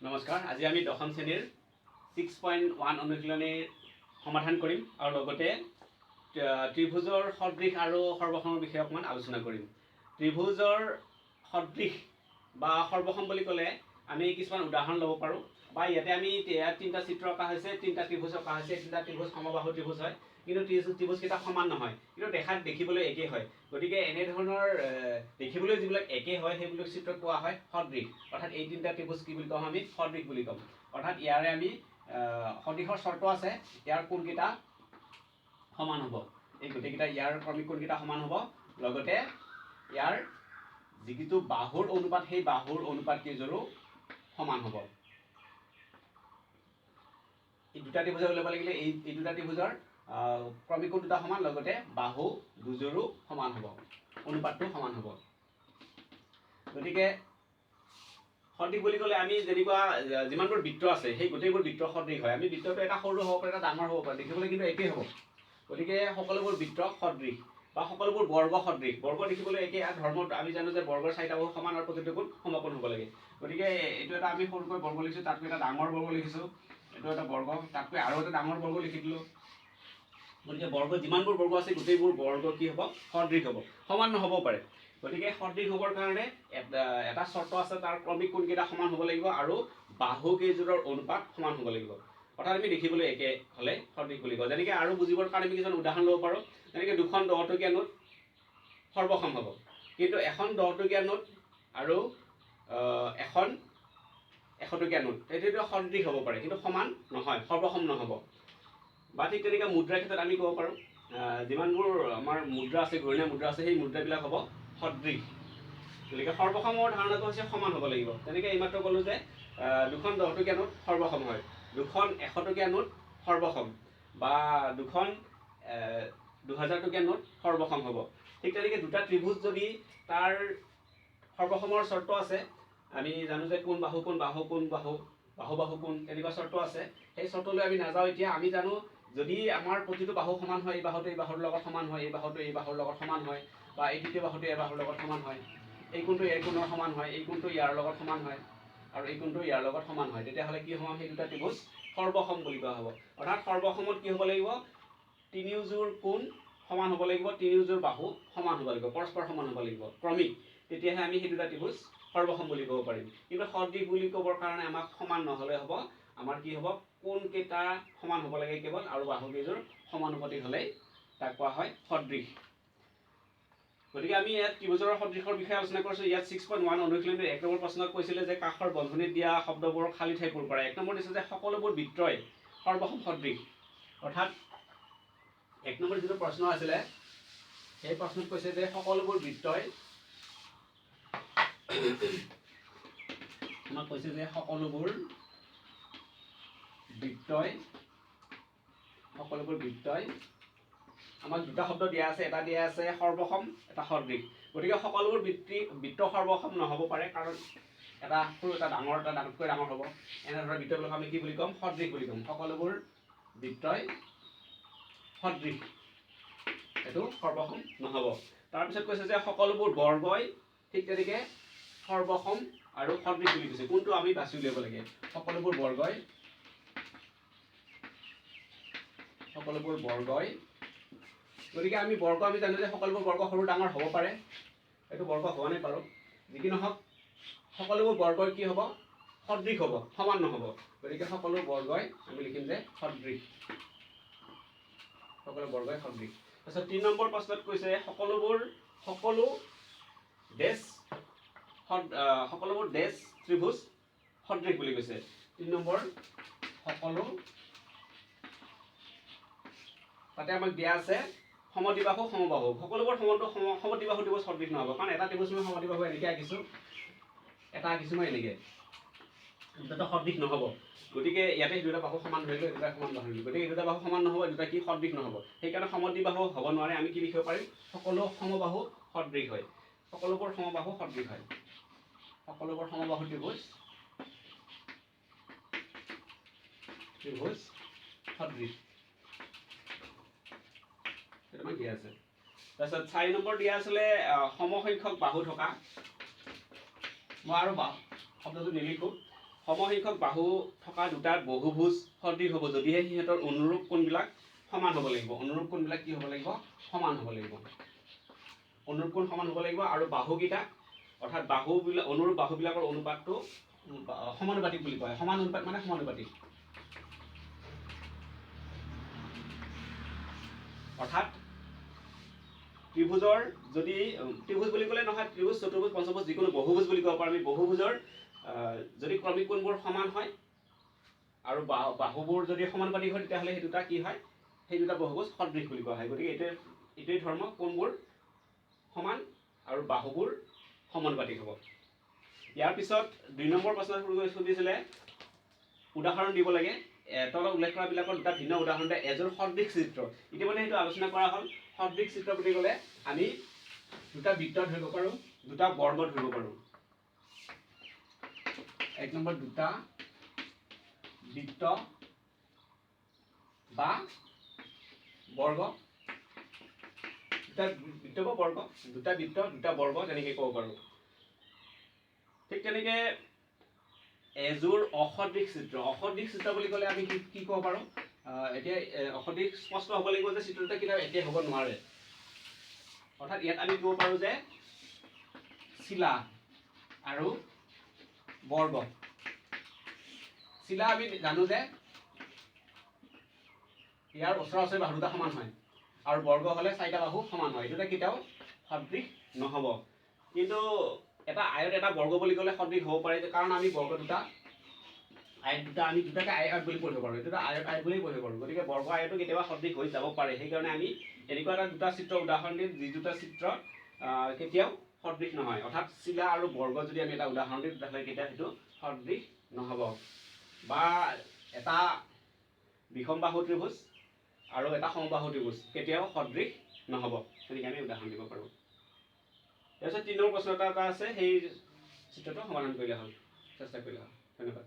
নমস্কাৰ। আজি আমি দশম শ্ৰেণীৰ 6.1 অনুশীলনীৰ সমাধান কৰিম আৰু লগতে ত্ৰিভুজৰ সদৃশ আৰু সৰ্বসমৰ বিষয়ে অকণমান আলোচনা কৰিম। ত্ৰিভুজৰ সদৃশ বা সৰ্বসম বুলি ক'লে আমি কিছুমান উদাহৰণ ল'ব পাৰোঁ বা ইয়াতে আমি তিনিটা চিত্ৰ অঁকা হৈছে, তিনিটা ত্ৰিভুজ অঁকা হৈছে। তিনিটা ত্ৰিভুজ সমবাহু ত্ৰিভুজ হয়, কিন্তু ত্ৰিভুজকেইটা সমান নহয়, কিন্তু দেখিবলৈ একেই হয়। গতিকে এনেধৰণৰ দেখিবলৈ যিবিলাক একে হয় সেইবিলাক চিত্ৰক কোৱা হয় সদৃশ। অৰ্থাৎ এই তিনিটা ত্ৰিভুজ কি বুলি ক'ম, আমি সদৃশ বুলি ক'ম। অৰ্থাৎ ইয়াৰে আমি সদৃশৰ চৰ্ত আছে, ইয়াৰ কোণকেইটা সমান হ'ব। এই গোটেইকেইটা ইয়াৰ ক্ৰমিক কোণকেইটা সমান হ'ব। লগতে ইয়াৰ যিটো বাহুৰ অনুপাত, সেই বাহুৰ অনুপাত কেইযোৰো সমান হ'ব। এই দুটা ত্ৰিভুজৰ উলিয়াব লাগিলে এই দুটা ত্ৰিভুজৰ ক্ৰমিক কোণ দুটা সমান, লগতে বাহু দুযোৰো সমান হ'ব, অনুপাতটো সমান হ'ব। গতিকে সদৃশ বুলি ক'লে আমি যেনেকুৱা যিমানবোৰ বৃত্ত আছে সেই গোটেইবোৰ বৃত্ত সদৃশ হয়। আমি বৃত্তটো এটা সৰু হ'ব পাৰে, এটা ডাঙৰ হ'ব পাৰে, দেখিবলৈ কিন্তু একেই হ'ব। গতিকে সকলোবোৰ বৃত্ত সদৃশ বা সকলোবোৰ বৰ্গ সদৃশ। বৰ্গ দেখিবলৈ একেই। আমি জানো যে বৰ্গৰ চাৰিটা বাহু সমান আৰু প্ৰতিটো কোণ সমকোণ হ'ব লাগে। গতিকে এইটো এটা আমি সৰুকৈ বৰ্গ লিখিছোঁ, তাতকৈ এটা ডাঙৰ বৰ্গ লিখিছোঁ। এইটো এটা বৰ্গ, তাতকৈ আৰু এটা ডাঙৰ বৰ্গ লিখি দিলোঁ। গতিকে বৰ্গ যিমানবোৰ বৰ্গ আছে গোটেইবোৰ বৰ্গ কি হ'ব, সদৃশ হ'ব, সমান নহ'বও পাৰে। গতিকে সদৃশ হ'বৰ কাৰণে এটা চৰ্ত আছে, তাৰ ক্ৰমিক কোণকেইটা সমান হ'ব লাগিব আৰু বাহু কেইযোৰৰ অনুপাত সমান হ'ব লাগিব। অৰ্থাৎ আমি দেখিবলৈ একে হ'লে সদৃশ বুলি কওঁ। যেনেকৈ আৰু বুজিবৰ কাৰণে আমি কিছুমান উদাহৰণ ল'ব পাৰোঁ। যেনেকৈ দুখন 10 টকীয়া নোট সৰ্বসম হ'ব, কিন্তু এখন 10 টকীয়া নোট আৰু এখন 100 টকীয়া নোট সেইটো সদৃশ হ'ব পাৰে, কিন্তু সমান নহয়, সৰ্বসম নহ'ব। বা ঠিক তেনেকৈ মুদ্ৰাৰ ক্ষেত্ৰত আমি ক'ব পাৰোঁ, যিমানবোৰ আমাৰ মুদ্ৰা আছে, ঘূৰণীয়া মুদ্ৰা আছে, সেই মুদ্ৰাবিলাক হ'ব সদৃশ। গতিকে সৰ্বসমৰ ধাৰণাটো হৈছে সমান হ'ব লাগিব। তেনেকৈ এইমাত্ৰ ক'লোঁ যে দুখন 10 টকীয়া নোট সৰ্বসম হয়, দুখন 100 টকীয়া নোট সৰ্বসম, বা দুখন 2000 টকীয়া নোট সৰ্বসম হ'ব। ঠিক তেনেকৈ দুটা ত্ৰিভুজ যদি তাৰ সৰ্বসমৰ চৰ্ত আছে, আমি জানো যে কোন বাহু কোন বাহু কোন বাহু বাহু বাহু কোন তেনেকুৱা চৰ্ত আছে। সেই চৰ্তলৈ আমি নাযাওঁ এতিয়া। আমি জানো যদি আমাৰ প্ৰতিটো বাহু সমান হয়, এই বাহুটো এই বাহুৰ লগত সমান হয়, এই বাহুটো এই বাহুৰ লগত সমান হয়, বা এই তৃতীয় বাহুটো এই বাহুৰ লগত সমান হয়, এই কোণটো এই কোণৰ সমান হয়, এই কোণটো ইয়াৰ লগত সমান হয়, আৰু এই কোণটো ইয়াৰ লগত সমান হয়, তেতিয়াহ'লে কি হ'ব, সেই দুটা ত্ৰিভুজ সৰ্বসম বুলি কোৱা হ'ব। অৰ্থাৎ সৰ্বসমত কি হ'ব লাগিব, তিনিওযোৰ কোণ সমান হ'ব লাগিব, তিনিওযোৰ বাহু সমান হ'ব লাগিব, পৰস্পৰ সমান হ'ব লাগিব, ক্ৰমিক। তেতিয়াহে আমি সেই দুটা ত্ৰিভুজ সৰ্বসম বুলি ক'ব পাৰিম। কিন্তু সদৃশ বুলি ক'বৰ কাৰণে আমাক সমান নহ'লে হ'ব, আমাৰ কি হ'ব, কোণকেইটা সমান হ'ব লাগে কেৱল, আৰু বাহু কেইযোৰ সমানুপাতিক হ'লেই তাক কোৱা হয় সদৃশ। গতিকে আমি ইয়াত ত্ৰিভুজৰ সদৃশৰ বিষয়ে আলোচনা কৰিছোঁ। ইয়াত 6.1 অনুশীলনীৰ 1 নম্বৰ প্ৰশ্নত কৈছিলে যে কাষৰ বন্ধনীত দিয়া শব্দবোৰৰ খালী ঠাই পূৰ কৰা। 1 নম্বৰ দিছে যে সকলোবোৰ বৃত্তই সৰ্বসম সদৃশ। অৰ্থাৎ 1 নম্বৰ যিটো প্ৰশ্ন আছিলে, সেই প্ৰশ্নত কৈছে যে সকলোবোৰ বৃত্তই আমাক কৈছে যে সকলোবোৰ বৃত্তই আমাক দুটা শব্দ দিয়া আছে, এটা দিয়া আছে সৰ্বসম, এটা সদৃশ। গতিকে সকলোবোৰ বৃত্ত সৰ্বসম নহ'ব পাৰে, কাৰণ এটা সৰু এটা ডাঙৰ, এটা ডাঙৰতকৈ ডাঙৰ হ'ব। এনেধৰণৰ বৃত্তবিলাকক আমি কি বুলি ক'ম, সদৃশ বুলি ক'ম। সকলোবোৰ বৃত্তই সদৃশ, এইটো সৰ্বসম নহ'ব। তাৰপিছত কৈছে যে সকলোবোৰ বৰ্গই ঠিক তেনেকৈ সৰ্বসম আৰু সদৃশ বুলি কৈছে। কোনটো আমি বাছি উলিয়াব লাগে, সকলোবোৰ বৰ্গই গতিকে আমি জানো যে সকলোবোৰ বৰ্গ সৰু ডাঙৰ হ'ব পাৰে, এইটো বৰ্গ হোৱা নাই বাৰু। যি কি নহওক, সকলোবোৰ বৰ্গই কি হ'ব, সদৃশ হ'ব, সমান নহ'ব। গতিকে সকলো বৰ্গই আমি লিখিম যে সদৃশ, সকলো বৰ্গই সদৃশ। তাৰপিছত 3 নম্বৰ প্ৰশ্নত কৈছে সকলোবোৰ ত্ৰিভুজ সদৃশ বুলি কৈছে। 3 নম্বৰ, সকলো, তাতে আমাক দিয়া আছে সমদ্বিবাহু সমবাহু। সকলোবোৰ সমদ্বিবাহু ত্ৰিভুজ সদৃশ নহ'ব, কাৰণ এটা ত্ৰিভুজ মই সমদ্বিবাহু এনেকৈ আঁকিছোঁ, এটা আঁকিছোঁ মই এনেকৈ, দুটা সদৃশ নহ'ব। গতিকে ইয়াতে দুটা বাহু সমান ধৰিলোঁ, দুটা সমান বাহু ধৰিলোঁ, গতিকে এই দুটা বাহু সমান নহ'ব, দুটা কি সদৃশ নহ'ব। সেইকাৰণে সমদ্বিবাহু হ'ব নোৱাৰে। আমি কি লিখিব পাৰিম, সকলো সমবাহু সদৃশ হয়, সকলোবোৰ সমবাহু সদৃশ হয়, সকলোবোৰ সমবাহু ত্ৰিভুজ সদৃশ, সেইটো আমাক দিয়া আছে। তাৰপিছত 4 নম্বৰ দিয়া আছিলে সমসংখ্যক বাহু থকা। মই আৰু শব্দটো নিলিখোঁ, সমসংখ্যক বাহু থকা দুটা বহুভুজ সদৃশ হ'ব যদিহে সিহঁতৰ অনুৰূপ কোণবিলাক সমান হ'ব লাগিব। অনুৰূপ কোণবিলাক কি হ'ব লাগিব? সমান হ'ব লাগিব। অনুৰূপ কোণ সমান হ'ব লাগিব আৰু বাহুকেইটা অৰ্থাৎ বাহুবিলাক অনুৰূপ বাহুবিলাকৰ অনুপাতটো সমানুপাতিক বুলি কয়। সমান অনুপাত মানে সমানুপাতিক। অৰ্থাৎ ত্ৰিভুজৰ যদি ত্ৰিভুজ বুলি ক'লে নহয়, ত্ৰিভুজ চতুৰ্ভুজ পঞ্চভুজ যিকোনো বহুভুজ বুলি ক'ব পাৰোঁ আমি। বহুভুজৰ যদি ক্ৰমিক কোণবোৰ সমান হয় আৰু বাহুবোৰ যদি সমানুপাতিক হয় তেতিয়াহ'লে সেই দুটা কি হয়? সেই দুটা বহুভুজ সদৃশ বুলি কোৱা হয়। গতিকে এইটোৱে ধৰ্ম কোণবোৰ সমান আৰু বাহুবোৰ সমানুপাতিক হ'ব। ইয়াৰ পিছত 2 নম্বৰ প্ৰশ্নত সুধিছিলে উদাহৰণ দিব লাগে। তলত উল্লেখ কৰাবিলাকৰ দুটা ভিন্ন উদাহৰণ দিয়ে। এযোৰ সদৃশ চিত্ৰ, ইতিমধ্যে সেইটো আলোচনা কৰা হ'ল। সদৃশ চিত্ৰ বুলি ক'লে আমি দুটা বৃত্ত ধৰিব পাৰোঁ, দুটা বৰ্গ ধৰিব পাৰোঁ। 1 নম্বৰ দুটা বৃত্ত বা বৰ্গ, দুটা বৃত্ত বা বৰ্গ, দুটা বৃত্ত দুটা বৰ্গ তেনেকৈ ক'ব পাৰোঁ। ঠিক তেনেকৈ এযোৰ অসদৃশ চিত্ৰ। অসদৃশ চিত্ৰ বুলি ক'লে আমি কি ক'ব পাৰোঁ? এতিয়া অসদৃশ স্পষ্ট হ'ব লাগিব যে চিত্ৰটো কেতিয়াও একে হ'ব নোৱাৰে। অৰ্থাৎ ইয়াত আমি ক'ব পাৰোঁ যে চিলা আৰু বৰ্গ। চিলা আমি জানো যে ইয়াৰ ওচৰা ওচৰি বাহু দুটা সমান হয় আৰু বৰ্গ হ'লে 4টা বাহু সমান হয়। এইটো কেতিয়াও সদৃশ নহ'ব। কিন্তু এটা আয়ত এটা বৰ্গ বুলি ক'লে সদৃশ হ'ব পাৰে, কাৰণ আমি বৰ্গ দুটা আয়ত দুটা আমি দুটাকে আয়ত বুলি পঢ়িব পাৰোঁ। এইটো আয়ত বুলি পঢ়িব পাৰোঁ। গতিকে বৰ্গ আয়তো কেতিয়াবা সদৃশ হৈ যাব পাৰে। সেইকাৰণে আমি এনেকুৱা এটা দুটা চিত্ৰ উদাহৰণ দিম যি দুটা চিত্ৰ কেতিয়াও সদৃশ নহয়। অৰ্থাৎ চিলা আৰু বৰ্গ যদি আমি এটা উদাহৰণ দিওঁ তেতিয়াহ'লে কেতিয়াও সেইটো সদৃশ নহ'ব। বা এটা বিষমবাহু ত্ৰিভুজ আৰু এটা সমবাহু ত্ৰিভুজ কেতিয়াও সদৃশ নহ'ব। তেনেকৈ আমি উদাহৰণ দিব পাৰোঁ। তাৰপিছত 3 নম্বৰ প্ৰশ্ন এটা আছে, সেই চিত্ৰটো সমাধান কৰিলে হ'ল, চেষ্টা কৰিলে হ'ল। ধন্যবাদ।